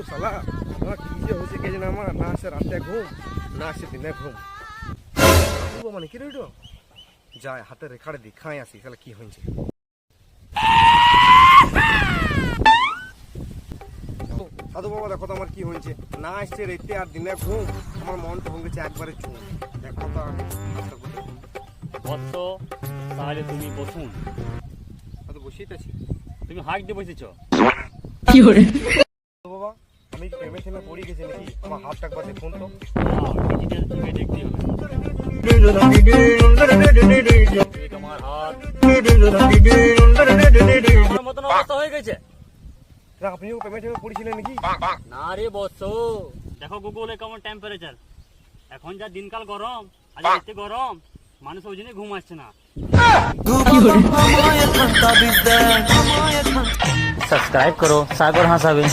শালা আমার কি যে হয়েছে কে জানে, আমার না আসে রাতে ঘুম, না আসে দিনে ঘুম। মানে কি রইল যায় হাতে রেখাড়ে দেখাই আসি তাহলে কি হয়েছে। সাধু বাবা দেখো তো আমার কি হয়েছে, না আসছে রেতে আর দিনে ঘুম, আমার মনটা ভেঙেছে একবারে চুন। দেখো তো বৎস, তাহলে তুমি বসুন। বসেই আছি। তুমি হাইট দিয়ে বসেছ বাবা, আমি কি প্রেমে থেমে পড়ে গেছি নাকি? আমার হাতটা একবার দেখুন তো। ডিজিটাল যুগে দেখতে হবে। তোমার হাত আমার মতন অবস্থা হয়ে গেছে। আপনিও প্রেমে থেমে পড়েছিলেন নাকি? না রে বৎস, দেখো গুগলে কেমন টেম্পারেচার। এখন যা দিনকাল গরম, আজ এতে গরম, মানুষ ওই জন্যই ঘুম আসছে না। सब्सक्राइब करो सागर हासाबे।